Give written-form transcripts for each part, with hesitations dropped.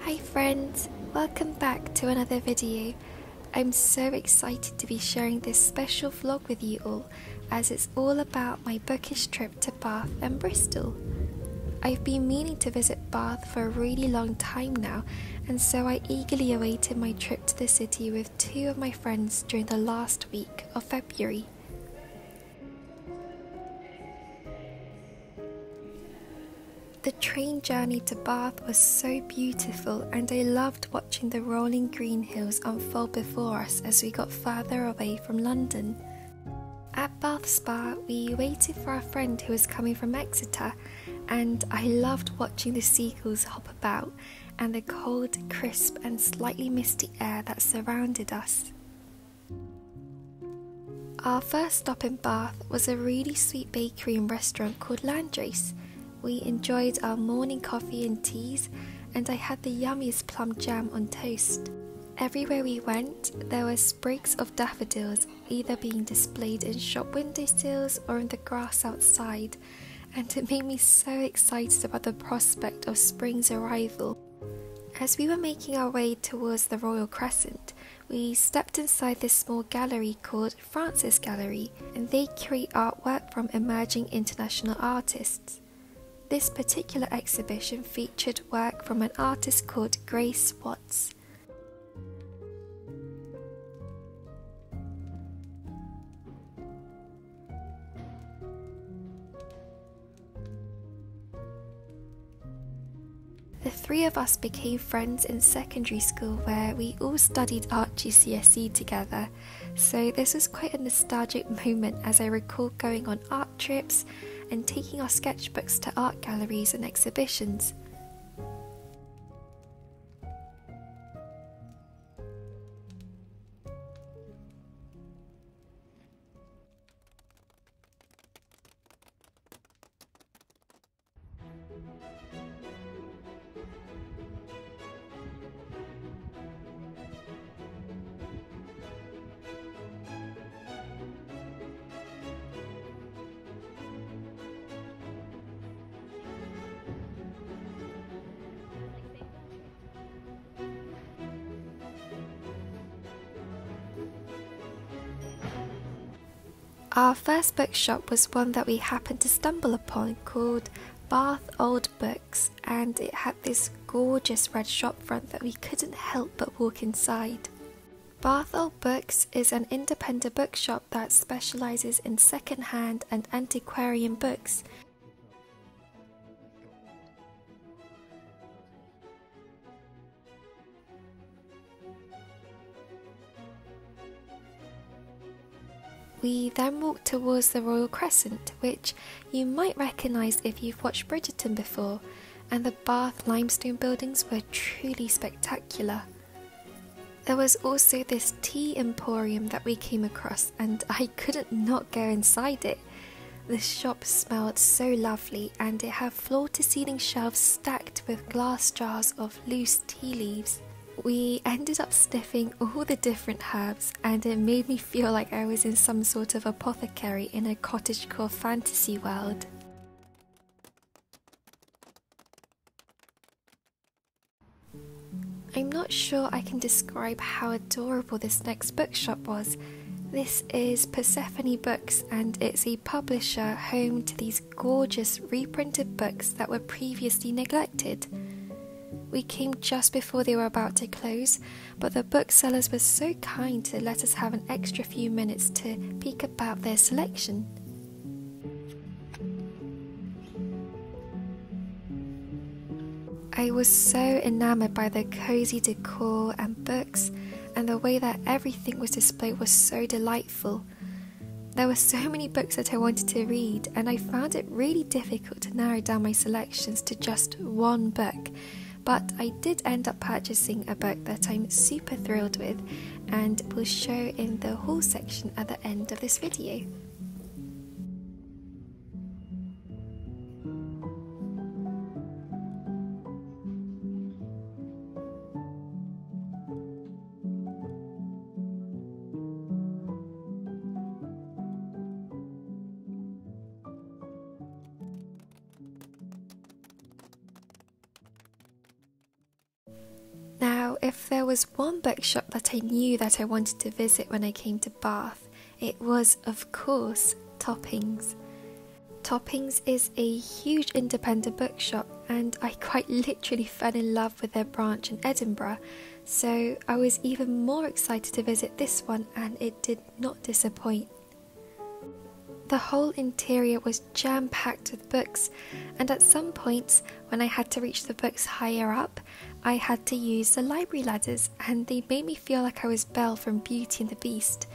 Hi friends, welcome back to another video. I'm so excited to be sharing this special vlog with you all, as it's all about my bookish trip to Bath and Bristol. I've been meaning to visit Bath for a really long time now, and so I eagerly awaited my trip to the city with two of my friends during the last week of February. The train journey to Bath was so beautiful, and I loved watching the rolling green hills unfold before us as we got further away from London. At Bath Spa, we waited for our friend who was coming from Exeter, and I loved watching the seagulls hop about and the cold, crisp and slightly misty air that surrounded us. Our first stop in Bath was a really sweet bakery and restaurant called Landrace. We enjoyed our morning coffee and teas, and I had the yummiest plum jam on toast. Everywhere we went, there were sprigs of daffodils either being displayed in shop windowsills or in the grass outside, and it made me so excited about the prospect of spring's arrival. As we were making our way towards the Royal Crescent, we stepped inside this small gallery called Francis Gallery, and they curate artwork from emerging international artists. This particular exhibition featured work from an artist called Grace Watts. The three of us became friends in secondary school, where we all studied art GCSE together, so this was quite a nostalgic moment as I recall going on art trips and taking our sketchbooks to art galleries and exhibitions. Our first bookshop was one that we happened to stumble upon called Bath Old Books, and it had this gorgeous red shop front that we couldn't help but walk inside. Bath Old Books is an independent bookshop that specialises in second-hand and antiquarian books. We then walked towards the Royal Crescent, which you might recognise if you've watched Bridgerton before, and the Bath limestone buildings were truly spectacular. There was also this tea emporium that we came across, and I couldn't not go inside it. The shop smelled so lovely, and it had floor-to-ceiling shelves stacked with glass jars of loose tea leaves. We ended up sniffing all the different herbs, and it made me feel like I was in some sort of apothecary in a cottagecore fantasy world. I'm not sure I can describe how adorable this next bookshop was. This is Persephone Books, and it's a publisher home to these gorgeous reprinted books that were previously neglected. We came just before they were about to close, but the booksellers were so kind to let us have an extra few minutes to peek about their selection. I was so enamoured by the cosy decor and books, and the way that everything was displayed was so delightful. There were so many books that I wanted to read, and I found it really difficult to narrow down my selections to just one book. But I did end up purchasing a book that I'm super thrilled with, and will show in the haul section at the end of this video. if there was one bookshop that I knew that I wanted to visit when I came to Bath, it was, of course, Toppings. Toppings is a huge independent bookshop, and I quite literally fell in love with their branch in Edinburgh, so I was even more excited to visit this one, and it did not disappoint. The whole interior was jam-packed with books, and at some points, when I had to reach the books higher up, I had to use the library ladders, and they made me feel like I was Belle from Beauty and the Beast,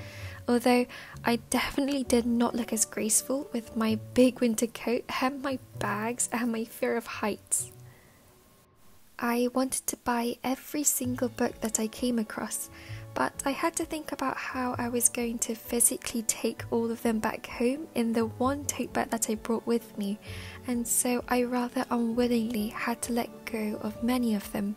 although I definitely did not look as graceful with my big winter coat and my bags and my fear of heights. I wanted to buy every single book that I came across, but I had to think about how I was going to physically take all of them back home in the one tote bag that I brought with me, and so I rather unwillingly had to let go of many of them.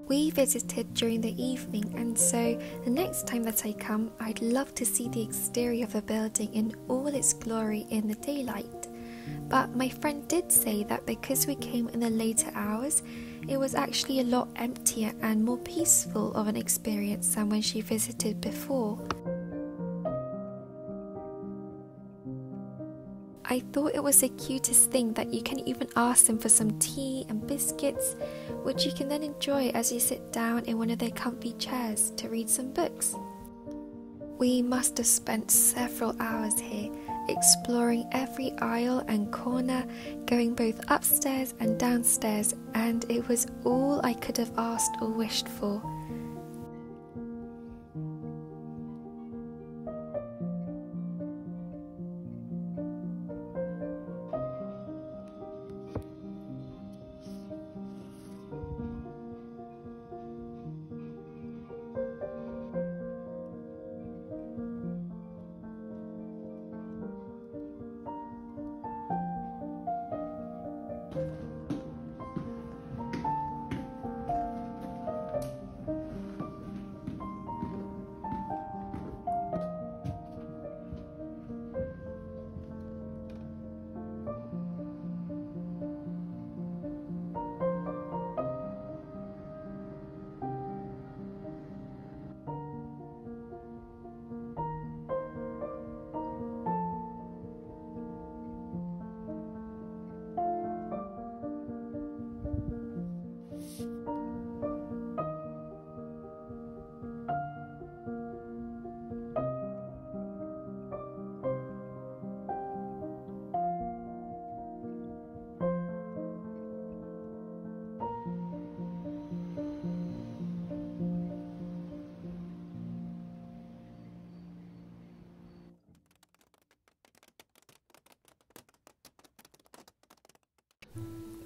We visited during the evening, and so the next time that I come, I'd love to see the exterior of the building in all its glory in the daylight. But my friend did say that because we came in the later hours, it was actually a lot emptier and more peaceful of an experience than when she visited before. I thought it was the cutest thing that you can even ask them for some tea and biscuits, which you can then enjoy as you sit down in one of their comfy chairs to read some books. We must have spent several hours here, exploring every aisle and corner, going both upstairs and downstairs, and it was all I could have asked or wished for.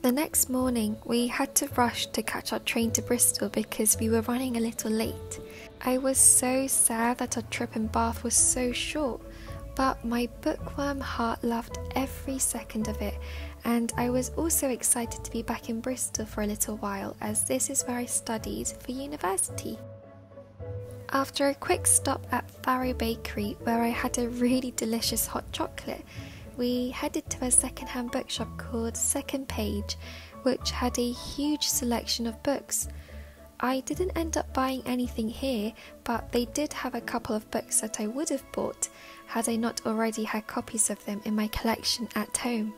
The next morning, we had to rush to catch our train to Bristol because we were running a little late. I was so sad that our trip in Bath was so short, but my bookworm heart loved every second of it, and I was also excited to be back in Bristol for a little while, as this is where I studied for university. After a quick stop at Farrow Bakery, where I had a really delicious hot chocolate, we headed to a second-hand bookshop called Second Page, which had a huge selection of books. I didn't end up buying anything here, but they did have a couple of books that I would have bought had I not already had copies of them in my collection at home.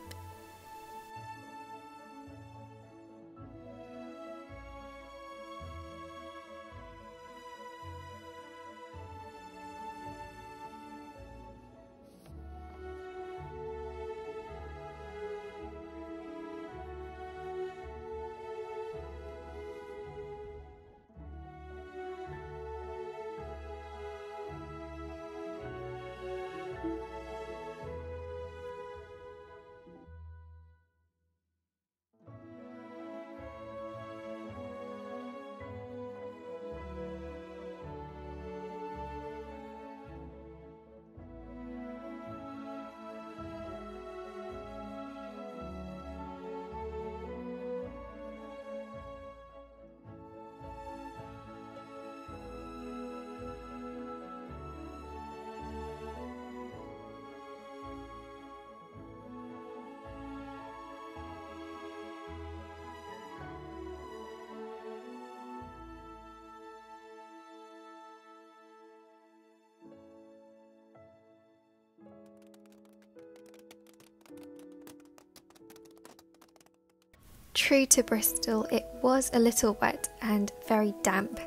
True to Bristol, it was a little wet and very damp,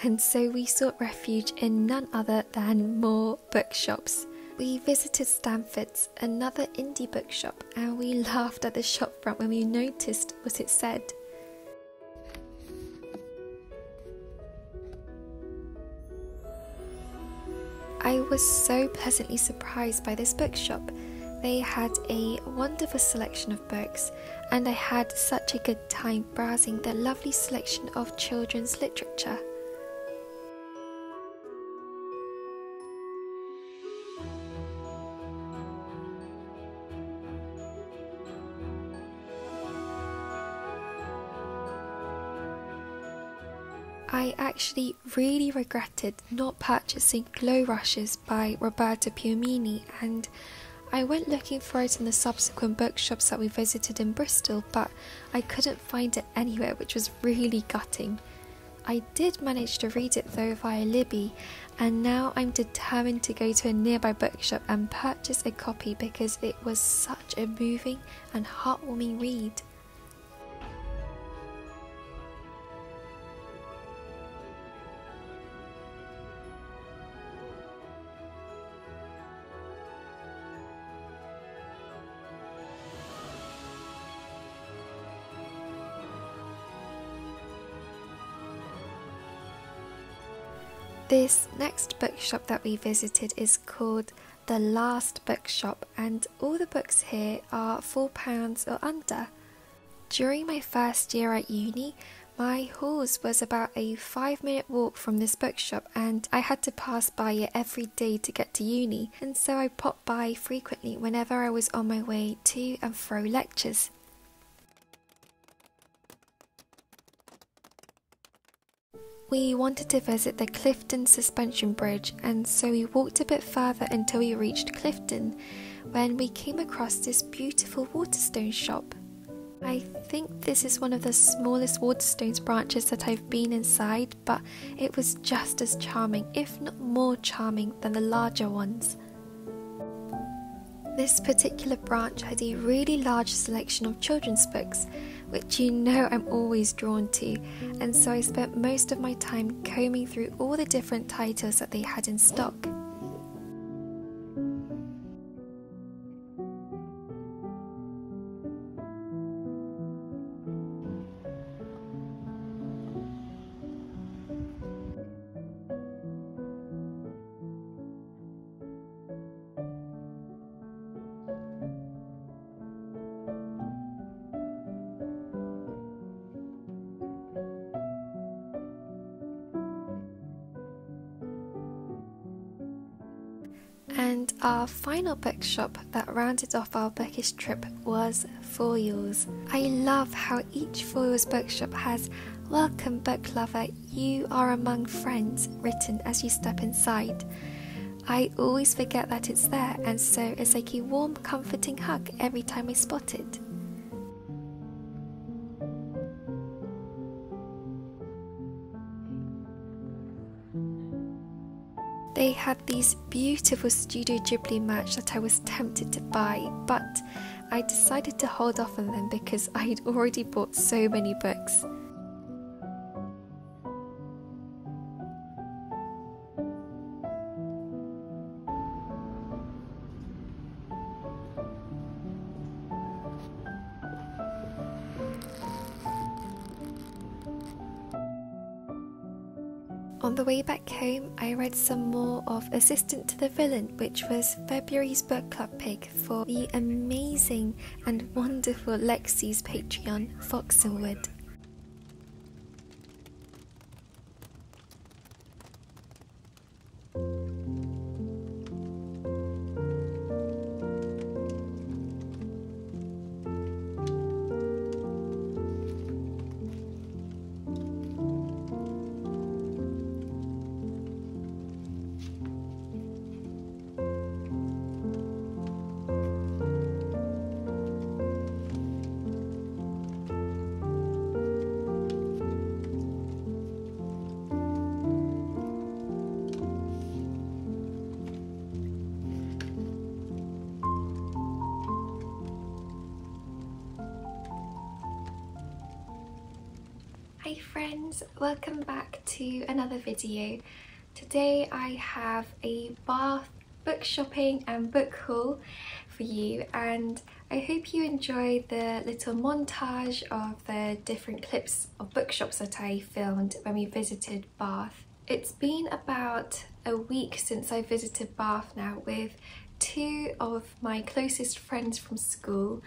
and so we sought refuge in none other than more bookshops. We visited Stamford's, another indie bookshop, and we laughed at the shop front when we noticed what it said. I was so pleasantly surprised by this bookshop. They had a wonderful selection of books, and I had such a good time browsing the lovely selection of children's literature. I actually really regretted not purchasing Glow Rushes by Roberto Piomini, and I went looking for it in the subsequent bookshops that we visited in Bristol, but I couldn't find it anywhere, which was really gutting. I did manage to read it though via Libby, and now I'm determined to go to a nearby bookshop and purchase a copy because it was such a moving and heartwarming read. This next bookshop that we visited is called The Last Bookshop, and all the books here are £4 or under. During my first year at uni, my halls was about a 5-minute walk from this bookshop, and I had to pass by it every day to get to uni, and so I popped by frequently whenever I was on my way to and fro lectures. We wanted to visit the Clifton Suspension Bridge, and so we walked a bit further until we reached Clifton, when we came across this beautiful Waterstone shop. I think this is one of the smallest Waterstones branches that I've been inside, but it was just as charming, if not more charming, than the larger ones. This particular branch had a really large selection of children's books, which you know I'm always drawn to, and so I spent most of my time combing through all the different titles that they had in stock. And our final bookshop that rounded off our bookish trip was Foyles. I love how each Foyles bookshop has "Welcome book lover, you are among friends" written as you step inside. I always forget that it's there, and so it's like a warm, comforting hug every time I spot it. They had these beautiful Studio Ghibli merch that I was tempted to buy, but I decided to hold off on them because I had already bought so many books. On the way back home, I read some more of Assistant to the Villain, which was February's book club pick for the amazing and wonderful Lexi's Patreon, Foxenwood. Hey friends, welcome back to another video. Today I have a Bath book shopping and book haul for you, and I hope you enjoy the little montage of the different clips of bookshops that I filmed when we visited Bath. It's been about a week since I visited Bath now with two of my closest friends from school.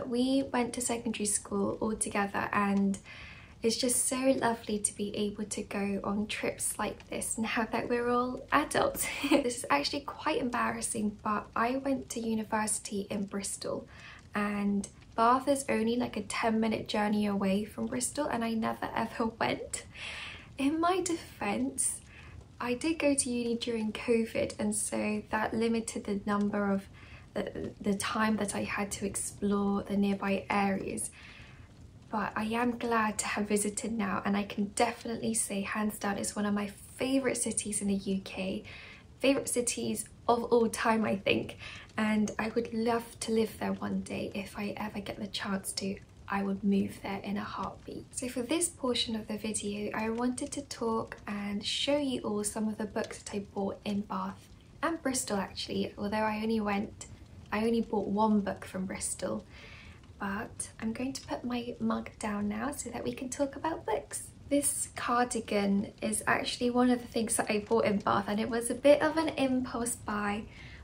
We went to secondary school all together, and it's just so lovely to be able to go on trips like this now that we're all adults. This is actually quite embarrassing, but I went to university in Bristol and Bath is only like a 10-minute journey away from Bristol, and I never ever went. In my defense, I did go to uni during COVID, and so that limited the number of the time that I had to explore the nearby areas. But I am glad to have visited now, and I can definitely say hands down it's one of my favourite cities in the UK, favourite cities of all time I think, and I would love to live there one day. If I ever get the chance to, I would move there in a heartbeat. So for this portion of the video, I wanted to talk and show you all some of the books that I bought in Bath and Bristol actually, although I only bought one book from Bristol. But I'm going to put my mug down now so that we can talk about books. This cardigan is actually one of the things that I bought in Bath, and it was a bit of an impulse buy,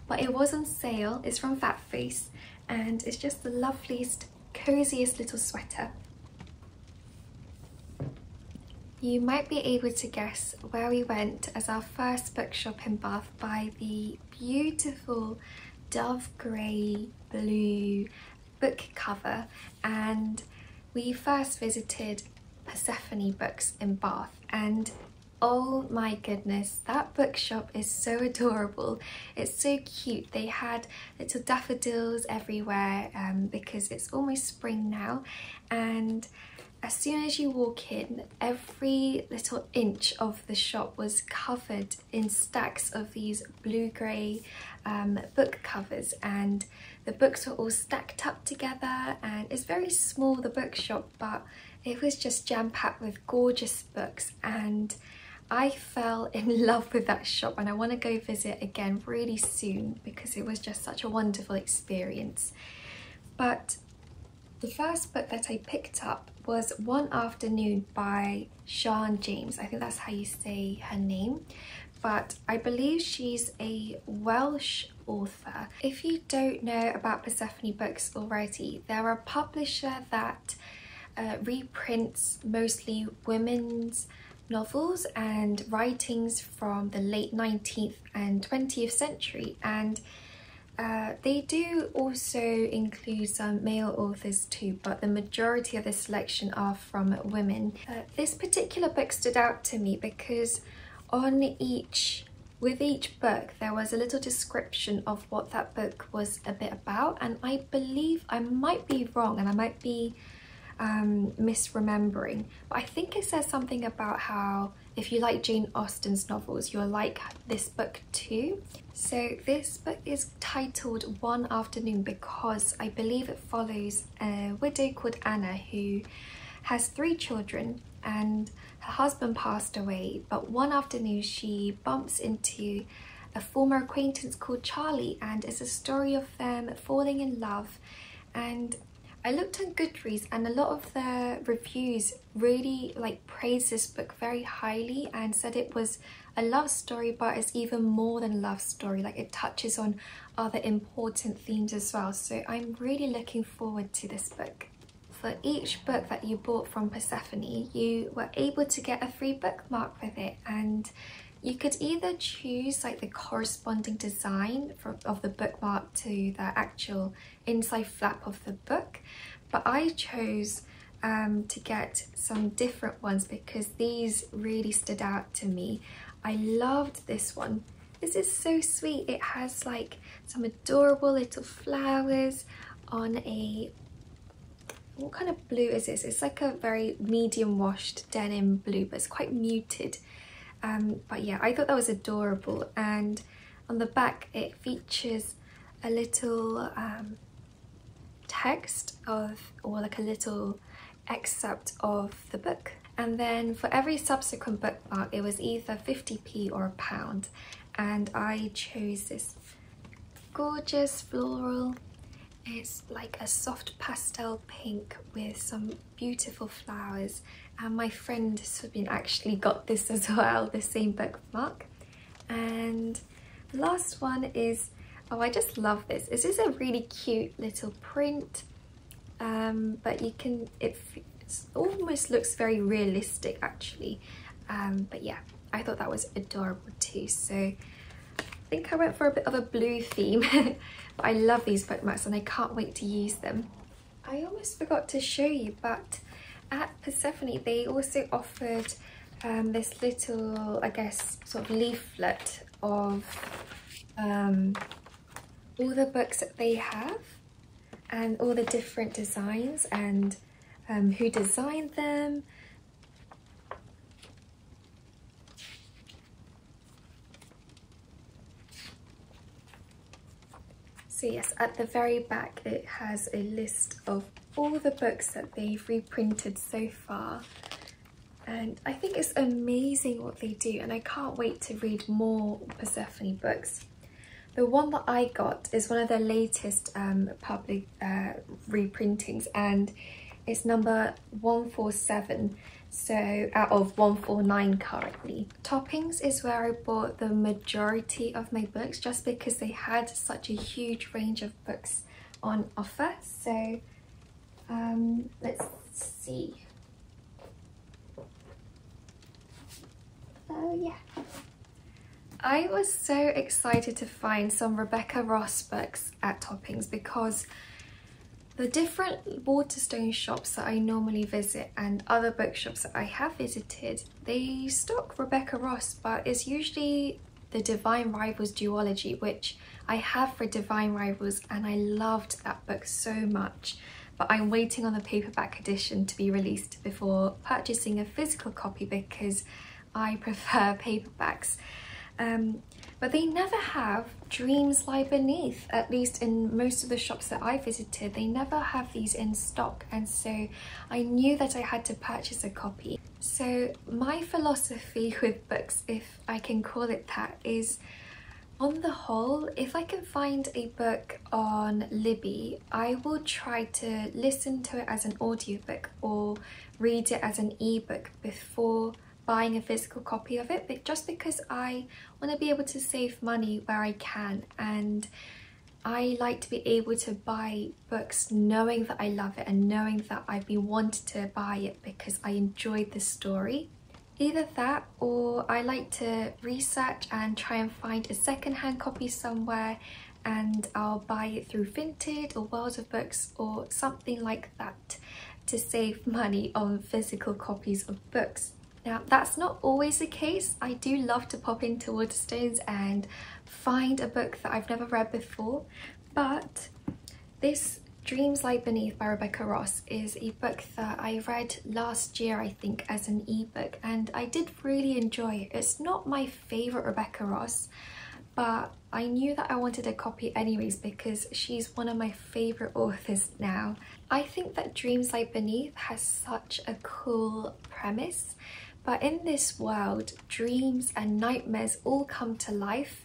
but it was on sale. It's from Fat Face, and it's just the loveliest, coziest little sweater. You might be able to guess where we went as our first bookshop in Bath by the beautiful dove grey blue book cover, and we first visited Persephone Books in Bath, and oh my goodness, that bookshop is so adorable. It's so cute. They had little daffodils everywhere because it's almost spring now, and as soon as you walk in, every little inch of the shop was covered in stacks of these blue-grey book covers, and the books were all stacked up together, and it's very small, the bookshop, but it was just jam-packed with gorgeous books, and I fell in love with that shop, and I want to go visit again really soon because it was just such a wonderful experience. But the first book that I picked up was One Afternoon by Sian James. I think that's how you say her name, but I believe she's a Welsh author. If you don't know about Persephone Books already, they're a publisher that reprints mostly women's novels and writings from the late 19th and 20th century, and they do also include some male authors too, but the majority of the selection are from women. This particular book stood out to me because with each book there was a little description of what that book was a bit about, and I believe, I might be wrong and I might be misremembering, but I think it says something about how if you like Jane Austen's novels, you'll like this book too. So this book is titled One Afternoon because I believe it follows a widow called Anna who has 3 children, and her husband passed away, but one afternoon she bumps into a former acquaintance called Charlie, and it's a story of them falling in love. And I looked on Goodreads, and a lot of the reviews really praised this book very highly and said it was a love story, but it's even more than a love story. It touches on other important themes as well. So I'm really looking forward to this book. For each book that you bought from Persephone, you were able to get a free bookmark with it, and you could either choose the corresponding design of the bookmark to the actual inside flap of the book, but I chose to get some different ones because these really stood out to me. I loved this one. This is so sweet. It has some adorable little flowers on a, what kind of blue is this? It's like a very medium washed denim blue, but it's quite muted. But yeah, I thought that was adorable, and on the back it features a little text of, or a little excerpt of the book, And then for every subsequent bookmark, it was either 50p or £1. And I chose this gorgeous floral. It's like a soft pastel pink with some beautiful flowers. And my friend Subin actually got this as well, the same bookmark. And the last one is, oh, I just love this. This is a really cute little print, but you can, it almost looks very realistic actually. But yeah, I thought that was adorable too. So I think I went for a bit of a blue theme, but I love these bookmarks and I can't wait to use them. I almost forgot to show you, but at Persephone they also offered this little, I guess, sort of leaflet of all the books that they have and all the different designs and who designed them. So yes, at the very back it has a list of all the books that they've reprinted so far. And I think it's amazing what they do, and I can't wait to read more Persephone books. The one that I got is one of their latest public reprintings, and it's number 147, so out of 149 currently. Toppings is where I bought the majority of my books, just because they had such a huge range of books on offer. So let's see. Oh yeah. I was so excited to find some Rebecca Ross books at Toppings, because the different Waterstone shops that I normally visit and other bookshops that I have visited, they stock Rebecca Ross, but it's usually the Divine Rivals duology, which I have for Divine Rivals, and I loved that book so much. But I'm waiting on the paperback edition to be released before purchasing a physical copy, because I prefer paperbacks. But they never have Dreams Lie Beneath, at least in most of the shops that I visited. They never have these in stock, and so I knew that I had to purchase a copy. So my philosophy with books, if I can call it that, is on the whole, if I can find a book on Libby, I will try to listen to it as an audiobook or read it as an ebook before buying a physical copy of it, but just because I want to be able to save money where I can, and I like to be able to buy books knowing that I love it and knowing that I've been wanting to buy it because I enjoyed the story. Either that, or I like to research and try and find a second-hand copy somewhere, and I'll buy it through Vinted or World of Books or something like that to save money on physical copies of books. Now, that's not always the case. I do love to pop into Waterstones and find a book that I've never read before, but this Dreams Lie Beneath by Rebecca Ross is a book that I read last year, I think, as an ebook, and I did really enjoy it. It's not my favourite Rebecca Ross, but I knew that I wanted a copy anyways because she's one of my favourite authors now. I think that Dreams Lie Beneath has such a cool premise. But in this world, dreams and nightmares all come to life,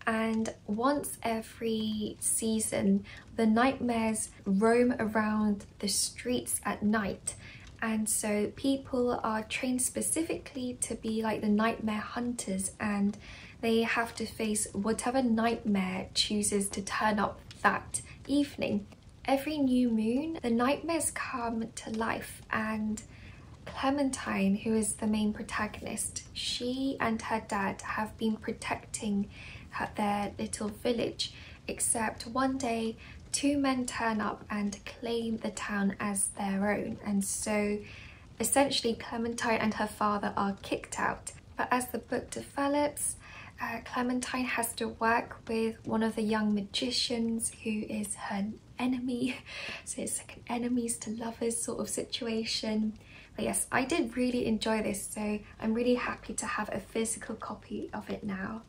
and once every season, the nightmares roam around the streets at night. And so people are trained specifically to be like the nightmare hunters, and they have to face whatever nightmare chooses to turn up that evening. Every new moon, the nightmares come to life, and Clementine, who is the main protagonist, she and her dad have been protecting their little village, except one day two men turn up and claim the town as their own, and so essentially Clementine and her father are kicked out. But as the book develops, Clementine has to work with one of the young magicians who is her enemy, so it's like an enemies to lovers sort of situation. But yes, I did really enjoy this, so I'm really happy to have a physical copy of it now.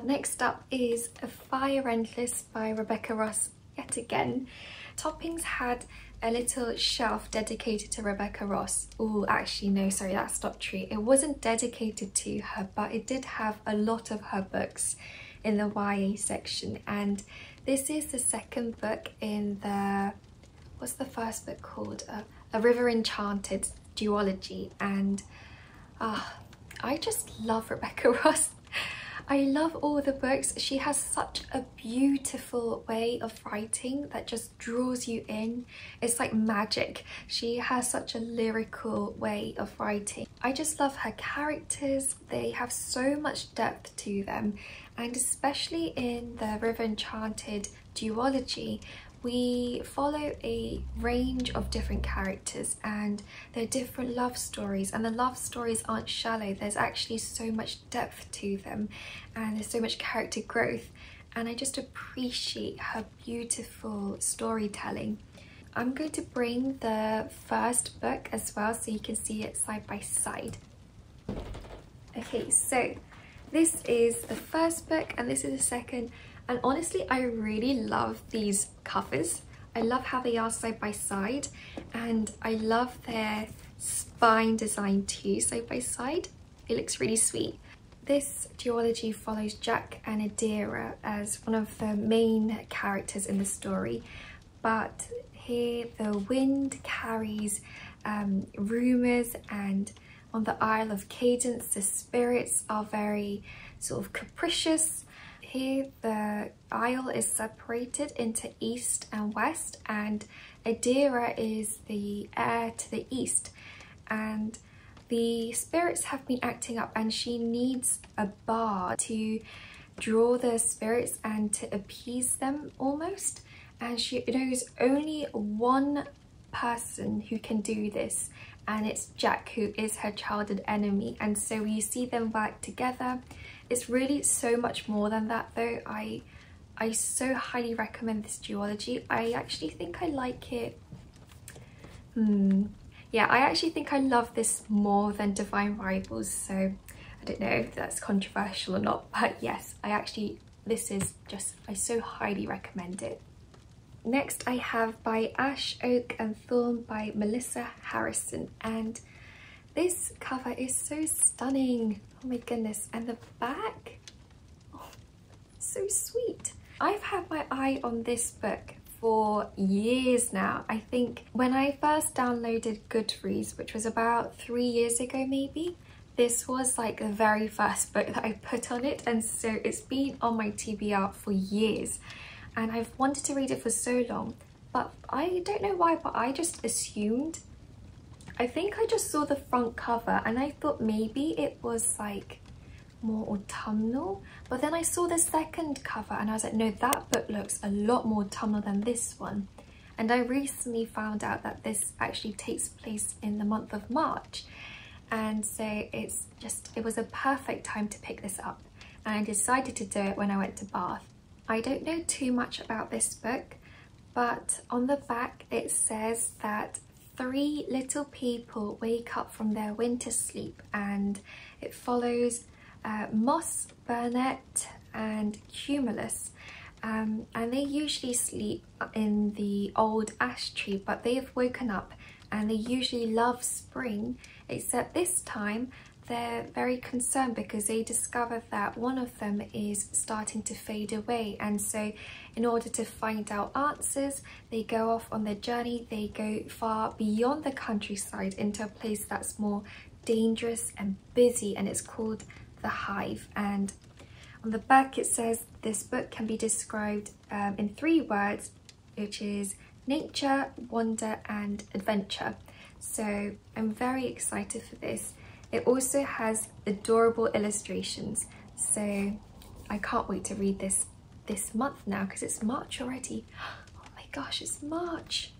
Next up is A Fire Endless by Rebecca Ross yet again. Toppings had a little shelf dedicated to Rebecca Ross. Oh, actually no, sorry, that's not true. It wasn't dedicated to her, but it did have a lot of her books in the YA section. And this is the second book in the, what's the first book called? A River Enchanted duology. And I just love Rebecca Ross. I love all the books. She has such a beautiful way of writing that just draws you in. It's like magic. She has such a lyrical way of writing. I just love her characters. They have so much depth to them, and especially in the River Enchanted duology, we follow a range of different characters and they're different love stories, and the love stories aren't shallow. There's actually so much depth to them and there's so much character growth, and I just appreciate her beautiful storytelling. I'm going to bring the first book as well so you can see it side by side. Okay, so this is the first book and this is the second. And honestly, I really love these covers. I love how they are side by side, and I love their spine design too, side by side. It looks really sweet. This duology follows Jack and Adira as one of the main characters in the story, but here the wind carries rumours, and on the Isle of Cadence the spirits are very sort of capricious. Here the isle is separated into east and west, and Adira is the heir to the east, and the spirits have been acting up and she needs a bard to draw the spirits and to appease them almost, and she knows only one person who can do this, and it's Jack, who is her childhood enemy. And so you see them work together. It's really so much more than that though. I so highly recommend this duology. I actually think I like it. Yeah, I actually think I love this more than Divine Rivals, so I don't know if that's controversial or not, but yes, this is just, I so highly recommend it. Next I have By Ash, Oak and Thorn by Melissa Harrison, and this cover is so stunning. Oh my goodness, and the back, oh, so sweet. I've had my eye on this book for years now. I think when I first downloaded Goodreads, which was about 3 years ago maybe, this was like the very first book that I put on it, and so it's been on my TBR for years. And I've wanted to read it for so long, but I don't know why, but I just assumed, I think I just saw the front cover and I thought maybe it was like more autumnal, but then I saw the second cover and I was like, no, that book looks a lot more autumnal than this one. And I recently found out that this actually takes place in the month of March, and so it was a perfect time to pick this up, and I decided to do it when I went to Bath. I don't know too much about this book, but on the back it says that 3 little people wake up from their winter sleep, and it follows Moss, Burnett and Cumulus, and they usually sleep in the old ash tree, but they have woken up and they usually love spring, except this time they're very concerned because they discover that one of them is starting to fade away, and so in order to find out answers they go off on their journey. They go far beyond the countryside into a place that's more dangerous and busy, and it's called The Hive. And on the back it says this book can be described in 3 words, which is nature, wonder and adventure. So I'm very excited for this. It also has adorable illustrations, so I can't wait to read this month now, because it's March already. Oh my gosh, it's March.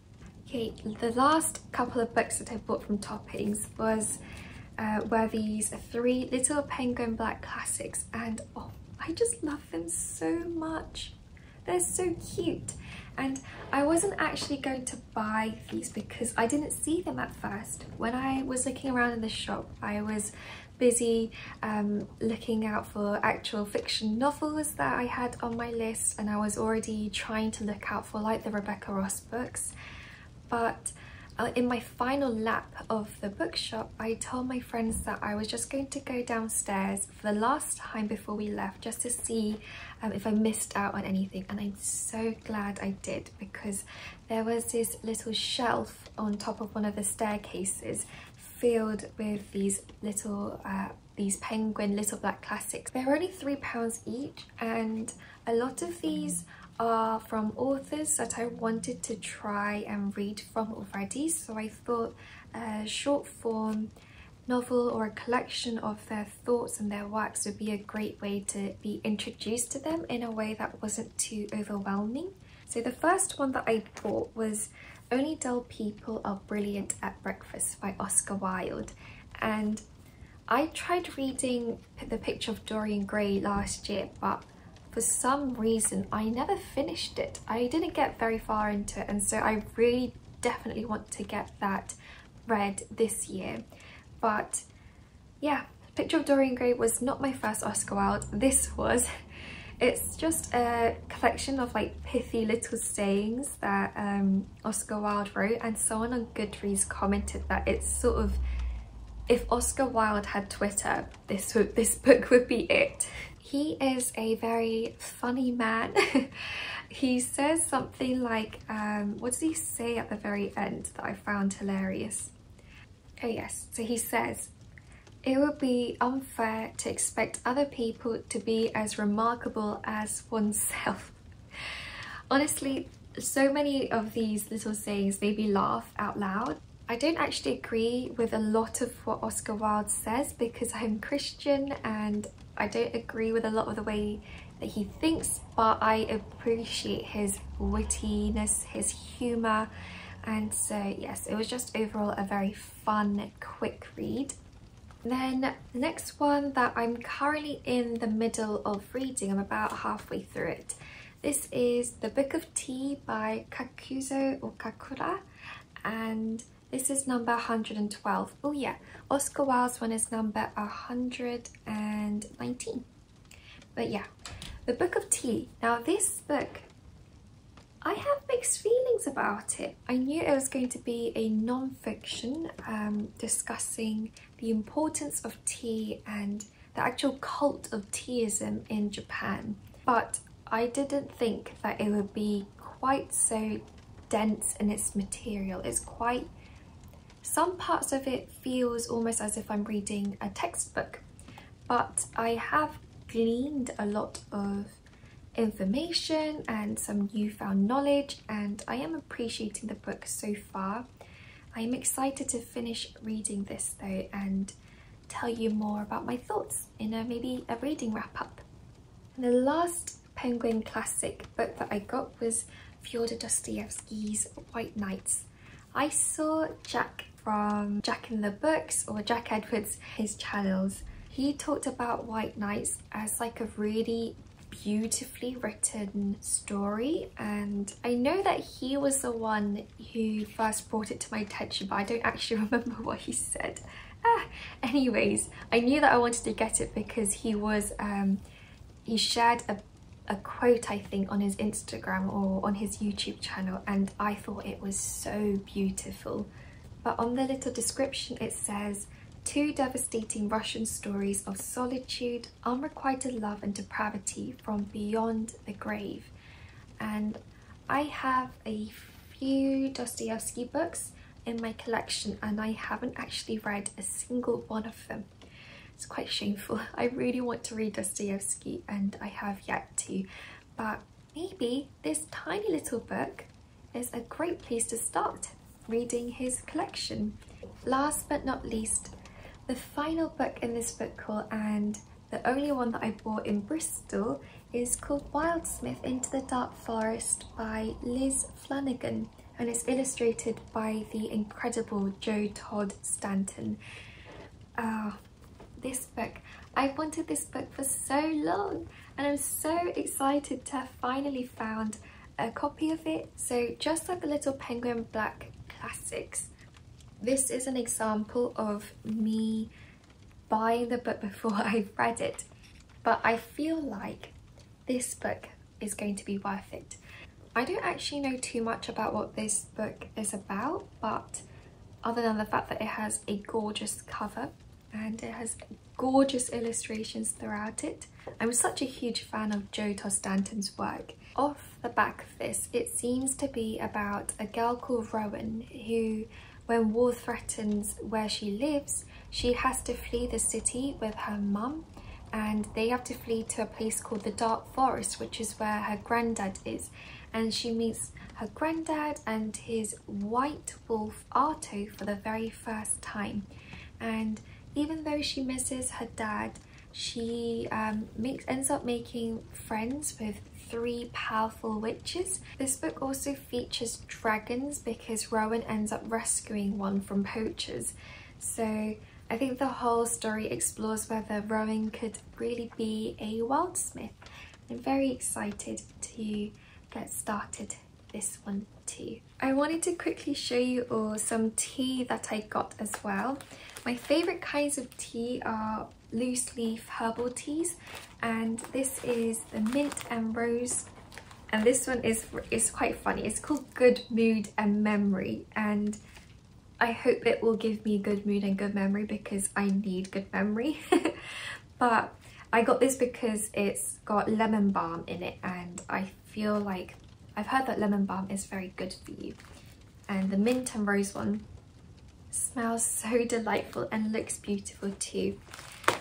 Okay, the last couple of books that I bought from Toppings were these 3 Little Penguin Black Classics, and oh, I just love them so much. They're so cute, and I wasn't actually going to buy these because I didn't see them at first. When I was looking around in the shop, I was busy looking out for actual fiction novels that I had on my list, and I was already trying to look out for like the Rebecca Ross books. But in my final lap of the bookshop, I told my friends that I was just going to go downstairs for the last time before we left, just to see if I missed out on anything. And I'm so glad I did, because there was this little shelf on top of one of the staircases filled with these little these penguin little black classics. They're only £3 each, and a lot of these are from authors that I wanted to try and read from already, so I thought a short form novel or a collection of their thoughts and their works would be a great way to be introduced to them in a way that wasn't too overwhelming. So the first one that I bought was Only Dull People Are Brilliant at Breakfast by Oscar Wilde, and I tried reading The Picture of Dorian Gray last year, but for some reason I never finished it. I didn't get very far into it, and so I really definitely want to get that read this year. But yeah, Picture of Dorian Gray was not my first Oscar Wilde. This was. It's just a collection of like pithy little sayings that Oscar Wilde wrote, and someone on Goodreads commented that it's sort of, if Oscar Wilde had Twitter, this book would be it. He is a very funny man. He says something like, what does he say at the very end that I found hilarious? Oh yes, so he says, "It would be unfair to expect other people to be as remarkable as oneself." Honestly, so many of these little sayings made me laugh out loud. I don't actually agree with a lot of what Oscar Wilde says, because I'm Christian and I don't agree with a lot of the way that he thinks, but I appreciate his wittiness, his humour, and so yes, it was just overall a very fun, quick read. Then the next one that I'm currently in the middle of reading, I'm about halfway through it. This is The Book of Tea by Kakuzo Okakura, and this is number 112. Oh yeah, Oscar Wilde's one is number 119. But yeah, The Book of Tea. Now this book, I have mixed feelings about it. I knew it was going to be a non-fiction discussing the importance of tea and the actual cult of teaism in Japan, but I didn't think that it would be quite so dense in its material. It's quite, some parts of it feels almost as if I'm reading a textbook, but I have gleaned a lot of information and some newfound knowledge, and I am appreciating the book so far. I'm excited to finish reading this though and tell you more about my thoughts in maybe a reading wrap up. And the last Penguin classic book that I got was Fyodor Dostoevsky's White Nights. I saw Jack from Jack in the Books, or Jack Edwards, his channels. He talked about White Nights as like a really beautifully written story, and I know that he was the one who first brought it to my attention, but I don't actually remember what he said. Anyways, I knew that I wanted to get it because he was he shared a quote, I think, on his Instagram or on his YouTube channel, and I thought it was so beautiful. But on the little description it says, "Two devastating Russian stories of solitude, unrequited love and depravity from beyond the grave." And I have a few Dostoevsky books in my collection and I haven't actually read a single one of them. It's quite shameful. I really want to read Dostoevsky and I have yet to, but maybe this tiny little book is a great place to start reading his collection. Last but not least, the final book in this book haul, and the only one that I bought in Bristol, is called Wildsmith Into the Dark Forest by Liz Flanagan, and it's illustrated by the incredible Joe Todd Stanton. This book, I've wanted this book for so long and I'm so excited to have finally found a copy of it. So just like the little Penguin Black classics, this is an example of me buying the book before I've read it, but I feel like this book is going to be worth it. I don't actually know too much about what this book is about, but other than the fact that it has a gorgeous cover and it has gorgeous illustrations throughout it. I'm such a huge fan of Joe Tostanton's work. Off the back of this, it seems to be about a girl called Rowan who, when war threatens where she lives, she has to flee the city with her mum, and they have to flee to a place called the Dark Forest, which is where her granddad is. And she meets her granddad and his white wolf Arto for the very first time. And even though she misses her dad, she ends up making friends with 3 powerful witches. This book also features dragons because Rowan ends up rescuing one from poachers. So I think the whole story explores whether Rowan could really be a wildsmith. I'm very excited to get started this one too. I wanted to quickly show you all some tea that I got as well. My favourite kinds of tea are loose leaf herbal teas, and this is the mint and rose, and this one is quite funny. It's called Good Mood and Memory, and I hope it will give me good mood and good memory because I need good memory. But I got this because it's got lemon balm in it, and I feel like I've heard that lemon balm is very good for you. And the mint and rose one smells so delightful and looks beautiful too.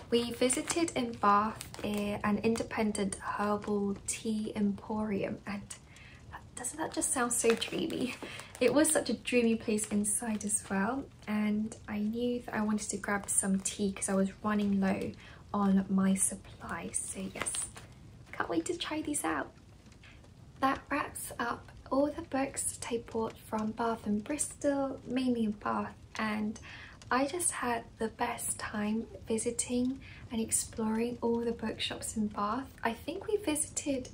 We visited in Bath an independent herbal tea emporium, and doesn't that just sound so dreamy? It was such a dreamy place inside as well, and I knew that I wanted to grab some tea because I was running low on my supply. So yes, can't wait to try these out. That wraps up all the books that I bought from Bath and Bristol, mainly in Bath, and I just had the best time visiting and exploring all the bookshops in Bath. I think we visited,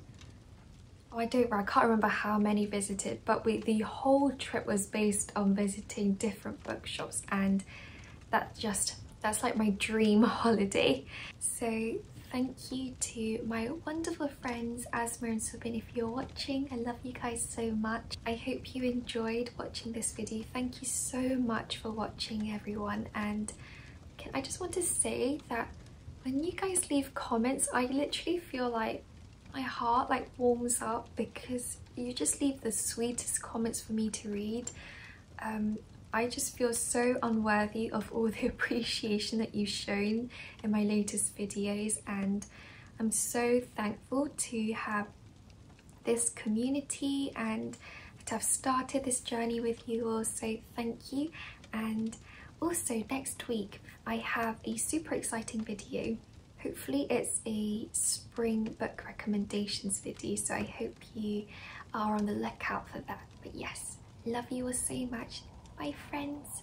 I can't remember how many visited, but the whole trip was based on visiting different bookshops, and that's like my dream holiday. So thank you to my wonderful friends Asma and Subin if you're watching. I love you guys so much. I hope you enjoyed watching this video. Thank you so much for watching, everyone. And I just want to say that when you guys leave comments, I literally feel like my heart like warms up because you just leave the sweetest comments for me to read. I just feel so unworthy of all the appreciation that you've shown in my latest videos, and I'm so thankful to have this community and to have started this journey with you all, so thank you. And also next week I have a super exciting video. Hopefully it's a spring book recommendations video, so I hope you are on the lookout for that. But yes, love you all so much. Bye friends.